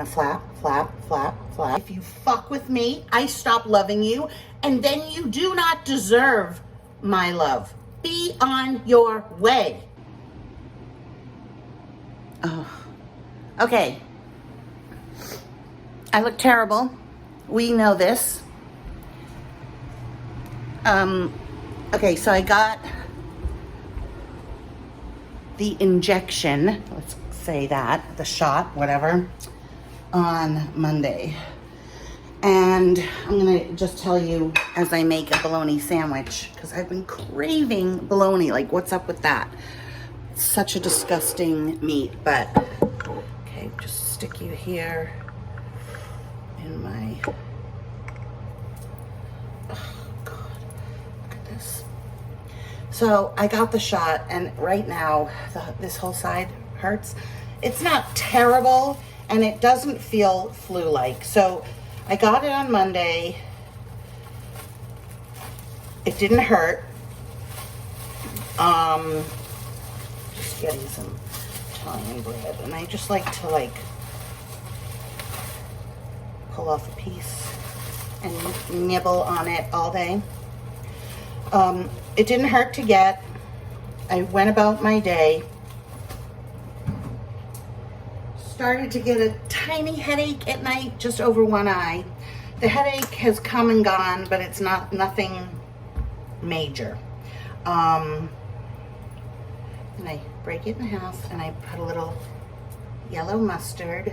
Flap, flap, flap, flap. If you fuck with me, I stop loving you, and then you do not deserve my love. Be on your way. Oh, okay. I look terrible. We know this. Okay, so I got the injection, let's say that, the shot, whatever, on Monday. And I'm gonna just tell you as I make a bologna sandwich, because I've been craving bologna. Like, what's up with that? It's such a disgusting meat, but okay, just stick you here in my, oh God, look at this. So I got the shot, and right now this whole side hurts. It's not terrible, and it doesn't feel flu-like. So I got it on Monday. It didn't hurt. Just getting some Italian bread, and I just like to pull off a piece and nibble on it all day. It didn't hurt to get. I went about my day. Started to get a tiny headache at night, just over one eye. The headache has come and gone, but it's nothing major. And I break it in half, and I put a little yellow mustard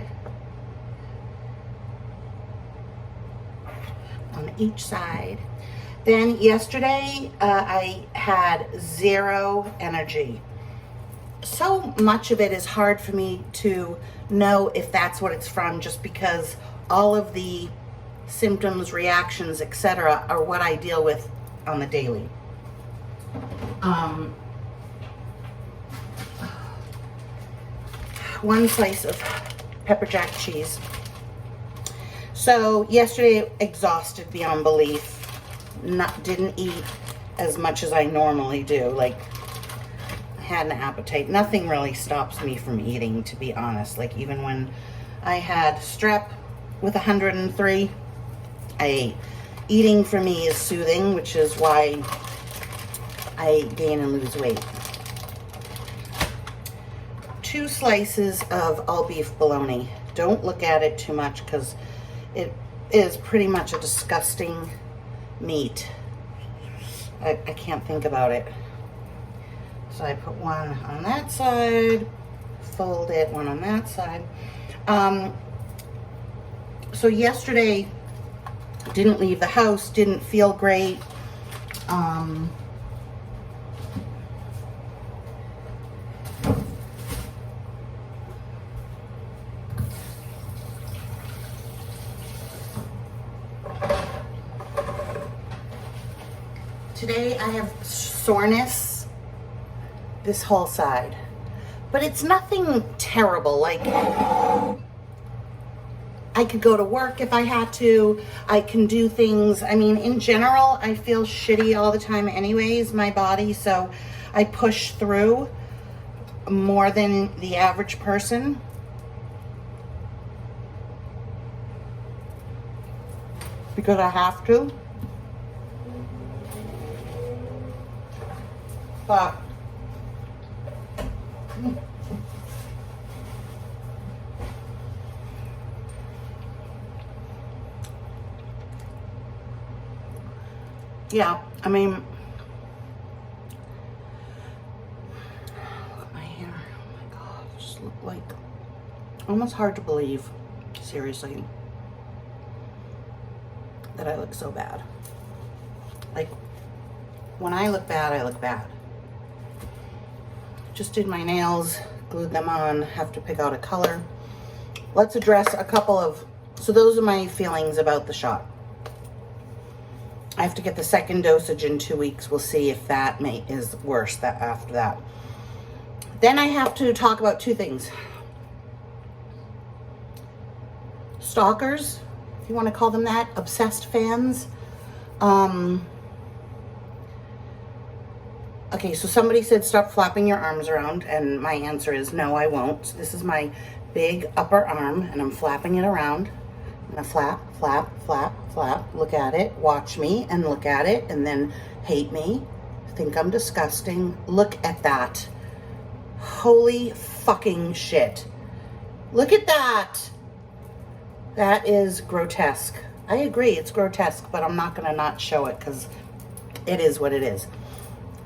on each side. Then yesterday, I had zero energy. So much of it is hard for me to know if that's what it's from, just because all of the symptoms, reactions, etc. are what I deal with on the daily. One slice of pepper jack cheese. So yesterday, exhausted beyond belief. Didn't eat as much as I normally do. Like, had an appetite. Nothing really stops me from eating, to be honest. Like, even when I had strep with 103, I ate. Eating for me is soothing, which is why I gain and lose weight. 2 slices of all beef bologna. Don't look at it too much, because it is pretty much a disgusting meat. I can't think about it. So I put one on that side, fold it, one on that side. So yesterday, didn't leave the house, didn't feel great. Today I have soreness this whole side, but it's nothing terrible. Like, I could go to work if I had to. I can do things. I mean, in general, I feel shitty all the time anyways, my body, so I push through more than the average person. Because I have to. But yeah, I mean, look at my hair. Oh my God, I just look like, almost hard to believe, seriously, that I look so bad. Like, when I look bad, I look bad. Just did my nails, glued them on, have to pick out a color. Let's address a couple of, so those are my feelings about the shot. I have to get the second dosage in 2 weeks. We'll see if that is worse after that. Then I have to talk about 2 things. Stalkers, if you want to call them that, obsessed fans. Okay, so somebody said stop flapping your arms around, and my answer is no, I won't. This is my big upper arm and I'm flapping it around. I'm gonna flap, flap, flap, flap, look at it, watch me and look at it, and then hate me, think I'm disgusting. Look at that. Holy fucking shit. Look at that. That is grotesque. I agree, it's grotesque, but I'm not gonna not show it because it is what it is.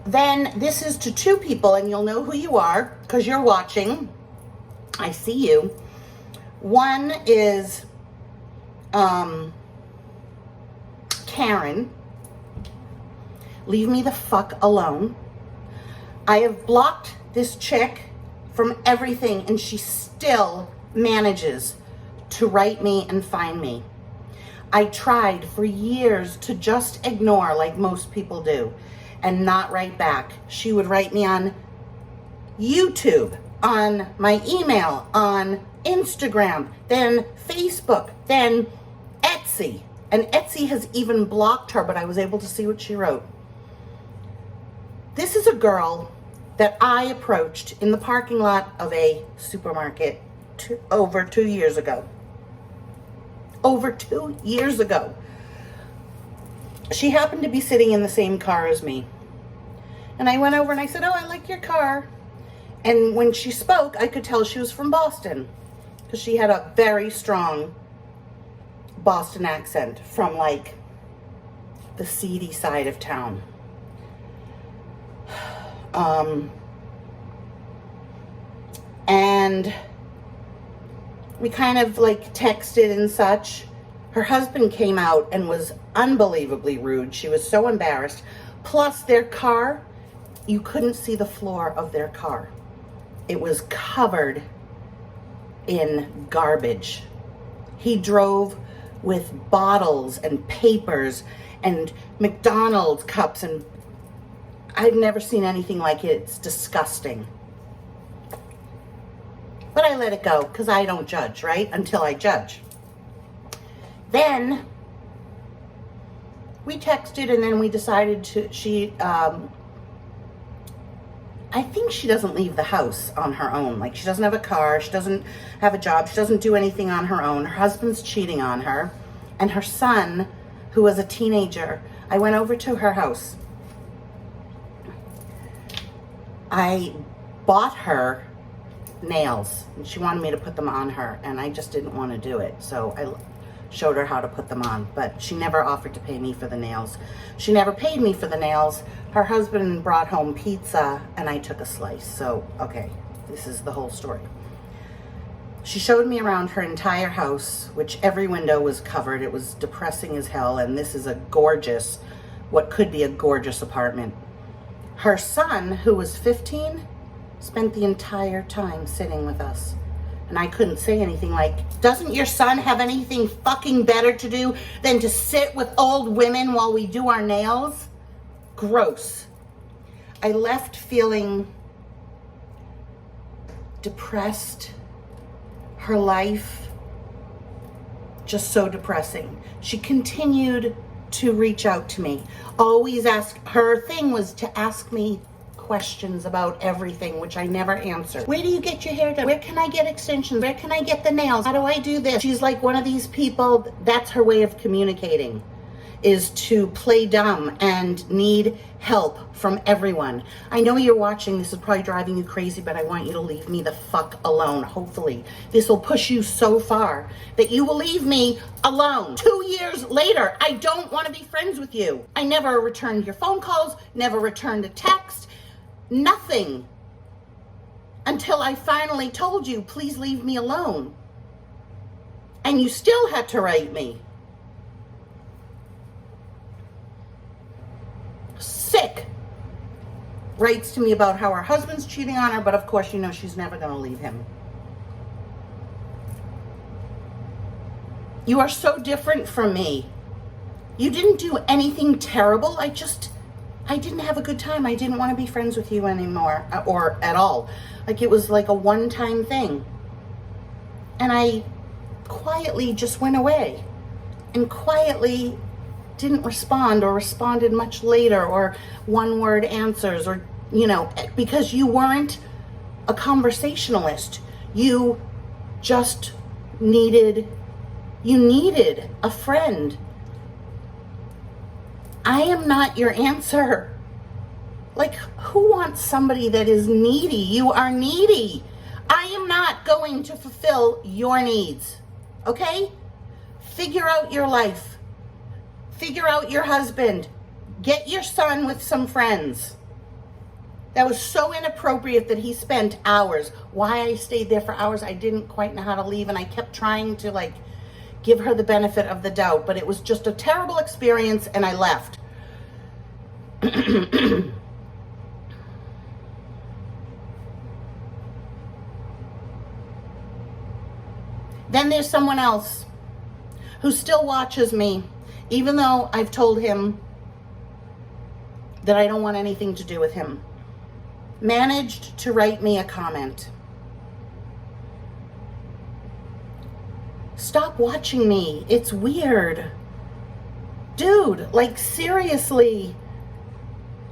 Then this is to two people, and you'll know who you are because you're watching. I see you. One is Karen. Leave me the fuck alone. I have blocked this chick from everything, and she still manages to write me and find me. I tried for years to just ignore like most people do and not write back. She would write me on YouTube, on my email, on Instagram, then Facebook, then Etsy. And Etsy has even blocked her, but I was able to see what she wrote. This is a girl that I approached in the parking lot of a supermarket over 2 years ago. Over 2 years ago. She happened to be sitting in the same car as me. And I went over and I said, "Oh, I like your car." And when she spoke, I could tell she was from Boston because she had a very strong Boston accent from like the seedy side of town. And we kind of like texted and such. Her husband came out and was unbelievably rude. She was so embarrassed. Plus their car, you couldn't see the floor of their car. It was covered in garbage. He drove with bottles and papers and McDonald's cups, and I've never seen anything like it. It's disgusting. But I let it go because I don't judge, right? Until I judge. Then we texted, and then we decided I think she doesn't leave the house on her own. Like, she doesn't have a car, she doesn't have a job, she doesn't do anything on her own. Her husband's cheating on her. And her son, who was a teenager, I went over to her house. I bought her nails, and she wanted me to put them on her, and I just didn't want to do it. So I showed her how to put them on, but she never offered to pay me for the nails. She never paid me for the nails. Her husband brought home pizza, and I took a slice. So, okay, this is the whole story. She showed me around her entire house, which every window was covered. It was depressing as hell, and this is a gorgeous, what could be a gorgeous apartment. Her son, who was 15, spent the entire time sitting with us. And I couldn't say anything like, "Doesn't your son have anything fucking better to do than to sit with old women while we do our nails?" Gross. I left feeling depressed. Her life, just so depressing. She continued to reach out to me. Always her thing was to ask me questions about everything, which I never answered. Where do you get your hair done? Where can I get extensions? Where can I get the nails? How do I do this? She's like one of these people, that's her way of communicating, is to play dumb and need help from everyone. I know you're watching, this is probably driving you crazy, but I want you to leave me the fuck alone. Hopefully this will push you so far that you will leave me alone. 2 years later, I don't want to be friends with you. I never returned your phone calls, never returned a text, nothing, until I finally told you, please leave me alone. And you still had to write me. Sick. Writes to me about how her husband's cheating on her, but of course, you know, she's never going to leave him. You are so different from me. You didn't do anything terrible. I didn't have a good time. I didn't want to be friends with you anymore, or at all. Like, it was like a one-time thing. And I quietly just went away and quietly didn't respond, or responded much later, or one-word answers, or, you know, because you weren't a conversationalist. You just you needed a friend. I am not your answer. Like, who wants somebody that is needy? You are needy. I am not going to fulfill your needs. Okay? Figure out your life. Figure out your husband. Get your son with some friends. That was so inappropriate that he spent hours. Why I stayed there for hours, I didn't quite know how to leave, and I kept trying to like give her the benefit of the doubt, but it was just a terrible experience, and I left. Then there's someone else who still watches me, even though I've told him that I don't want anything to do with him. Managed to write me a comment. Stop watching me. It's weird. Dude, like seriously.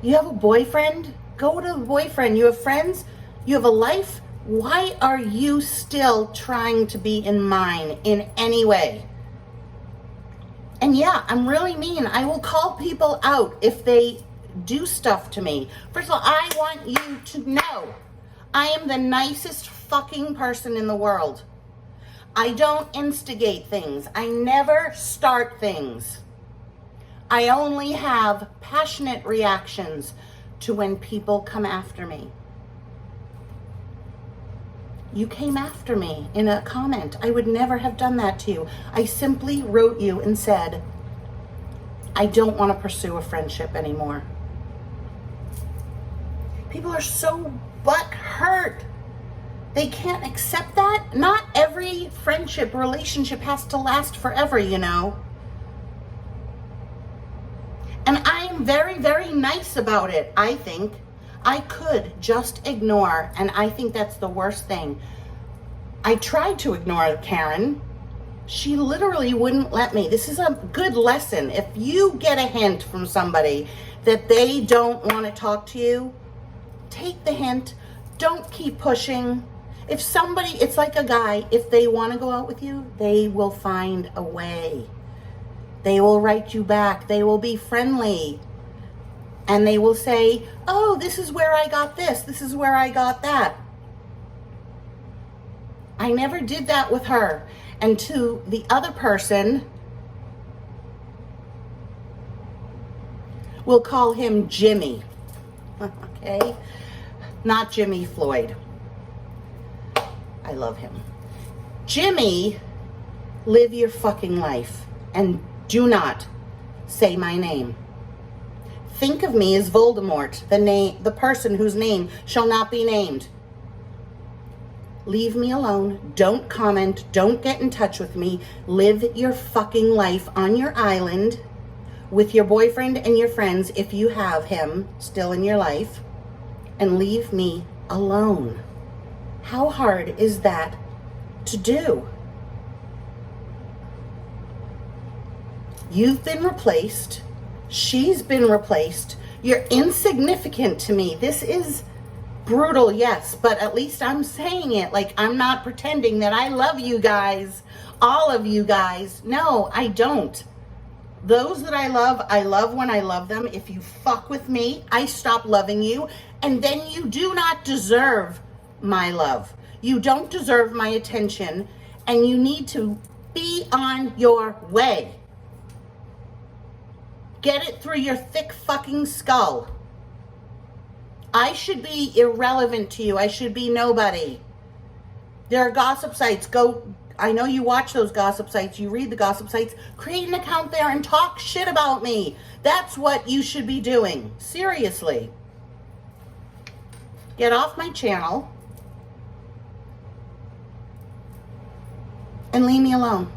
You have a boyfriend? Go to the boyfriend. You have friends? You have a life? Why are you still trying to be in mine in any way? And yeah, I'm really mean. I will call people out if they do stuff to me. First of all, I want you to know I am the nicest fucking person in the world. I don't instigate things. I never start things. I only have passionate reactions to when people come after me. You came after me in a comment. I would never have done that to you. I simply wrote you and said, I don't want to pursue a friendship anymore. People are so butthurt. They can't accept that. Not every friendship, relationship has to last forever, you know. And I'm very, very nice about it, I think. I could just ignore, and I think that's the worst thing. I tried to ignore Karen. She literally wouldn't let me. This is a good lesson. If you get a hint from somebody that they don't want to talk to you, take the hint. Don't keep pushing. If somebody, it's like a guy, if they want to go out with you, they will find a way. They will write you back. They will be friendly. And they will say, oh, this is where I got this. This is where I got that. I never did that with her. And to the other person, we'll call him Jimmy. Okay? Not Jimmy Floyd. I love him. Jimmy, live your fucking life. And do not say my name. Think of me as Voldemort, the person whose name shall not be named. Leave me alone. Don't comment. Don't get in touch with me. Live your fucking life on your island with your boyfriend and your friends, if you have him still in your life, and leave me alone. How hard is that to do? You've been replaced. She's been replaced. You're insignificant to me. This is brutal, yes, but at least I'm saying it. Like, I'm not pretending that I love you guys, all of you guys. No, I don't. Those that I love when I love them. If you fuck with me, I stop loving you, and then you do not deserve my love. You don't deserve my attention, and you need to be on your way. Get it through your thick fucking skull. I should be irrelevant to you. I should be nobody. There are gossip sites. I know you watch those gossip sites. You read the gossip sites. Create an account there and talk shit about me. That's what you should be doing. Seriously. Get off my channel and leave me alone.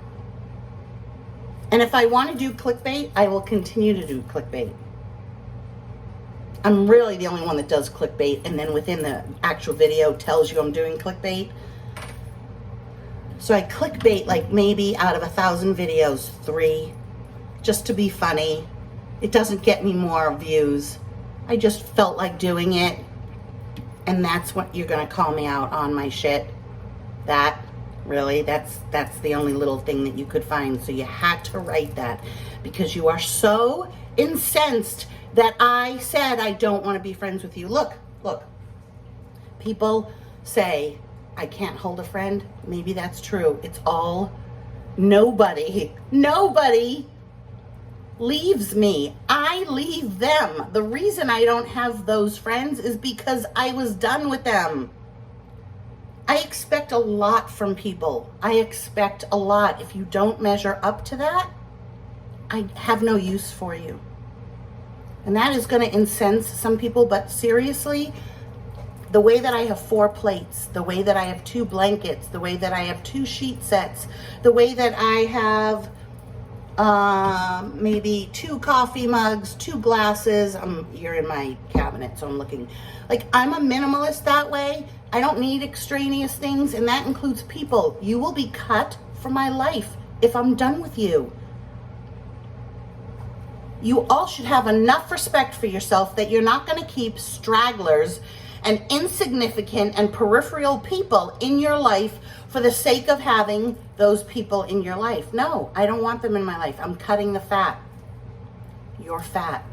And if I want to do clickbait, I will continue to do clickbait. I'm really the only one that does clickbait, and then within the actual video tells you I'm doing clickbait. So I clickbait like maybe out of 1,000 videos, 3, just to be funny. It doesn't get me more views. I just felt like doing it, and that's what you're gonna call me out on my shit. That Really? That's the only little thing that you could find. So you had to write that because you are so incensed that I said I don't want to be friends with you. Look. People say I can't hold a friend. Maybe that's true. It's all nobody leaves me. I leave them. The reason I don't have those friends is because I was done with them. I expect a lot from people. I expect a lot. If you don't measure up to that, I have no use for you. And that is going to incense some people, but seriously, the way that I have 4 plates, the way that I have 2 blankets, the way that I have 2 sheet sets, the way that I have maybe 2 coffee mugs, 2 glasses. You're in my cabinet, so I'm looking. Like, I'm a minimalist that way. I don't need extraneous things, and that includes people. You will be cut from my life if I'm done with you. You all should have enough respect for yourself that you're not going to keep stragglers and insignificant and peripheral people in your life for the sake of having those people in your life. No, I don't want them in my life. I'm cutting the fat. You're fat.